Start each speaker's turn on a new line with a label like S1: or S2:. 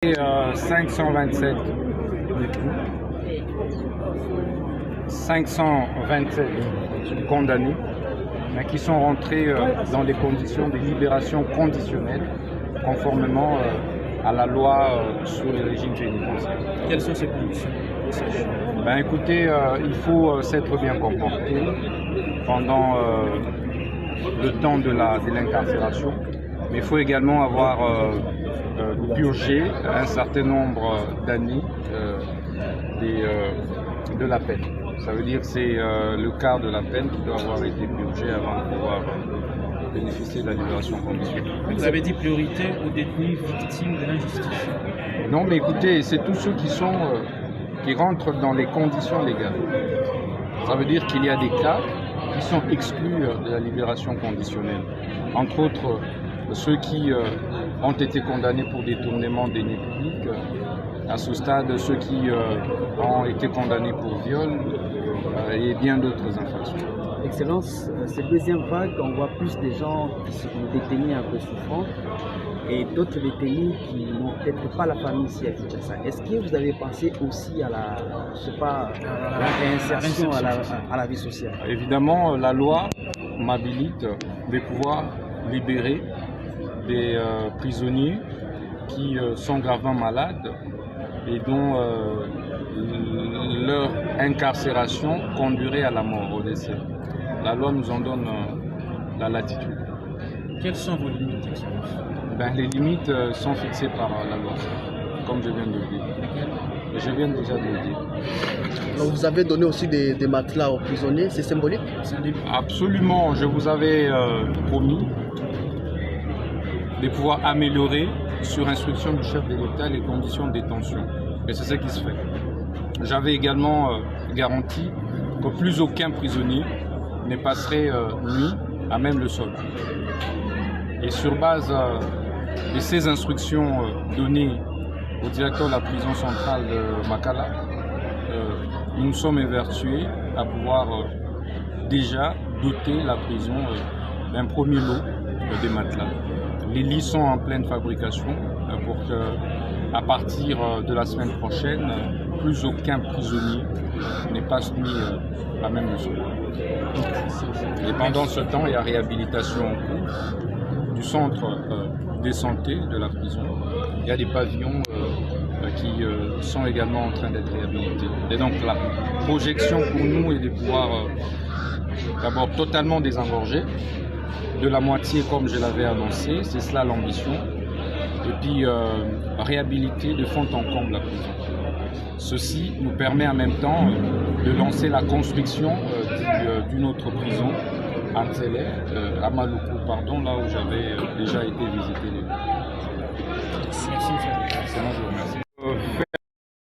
S1: 527 condamnés, mais qui sont rentrés dans des conditions de libération conditionnelle, conformément à la loi sur les régimes pénitentiaires.
S2: Quelles sont ces conditions?
S1: Écoutez, il faut s'être bien comporté pendant le temps de l'incarcération, mais il faut également avoir purgé un certain nombre d'années de la peine. Ça veut dire que c'est le quart de la peine qui doit avoir été purgé avant de pouvoir bénéficier de la libération conditionnelle.
S2: Vous avez dit priorité aux détenus victimes de l'injustice.
S1: Non, mais écoutez, c'est tous ceux qui rentrent dans les conditions légales. Ça veut dire qu'il y a des cas qui sont exclus de la libération conditionnelle. Entre autres, ceux qui ont été condamnés pour détournement des deniers publics, à ce stade, ceux qui ont été condamnés pour viol et bien d'autres infractions.
S3: Excellence, cette deuxième vague, on voit plus des gens qui sont détenus un peu souffrants et d'autres détenus qui n'ont peut-être pas la famille ici à Kinshasa. Est-ce que vous avez pensé aussi à la réinsertion à la vie sociale?
S1: Évidemment, la loi m'habilite de pouvoir libérer des prisonniers qui sont gravement malades et dont leur incarcération conduirait à la mort, au décès. La loi nous en donne la latitude.
S2: Quelles sont vos limites, Excellence?
S1: Les limites sont fixées par la loi, comme je viens de le dire. Et je viens déjà de le dire.
S4: Donc vous avez donné aussi des matelas aux prisonniers, c'est symbolique?
S1: Absolument, je vous avais promis de pouvoir améliorer sur instruction du chef de l'État les conditions de détention. Et c'est ce qui se fait. J'avais également garanti que plus aucun prisonnier ne passerait nuit à même le sol. Et sur base de ces instructions données au directeur de la prison centrale de Makala, nous nous sommes évertués à pouvoir déjà doter la prison d'un premier lot de matelas. Les lits sont en pleine fabrication pour que, à partir de la semaine prochaine, plus aucun prisonnier ne passe nuit à même le sol. Et pendant ce temps, il y a réhabilitation en cours du centre de santé de la prison. Il y a des pavillons qui sont également en train d'être réhabilités. Et donc la projection pour nous est de pouvoir d'abord totalement désengorger, de la moitié comme je l'avais annoncé, c'est cela l'ambition, et puis réhabiliter de fond en comble la prison. Ceci nous permet en même temps de lancer la construction d'une autre prison à Nzélé, à Maluku, là où j'avais déjà été visiter les lieux.
S2: Merci.
S1: C'est moi, je vous remercie.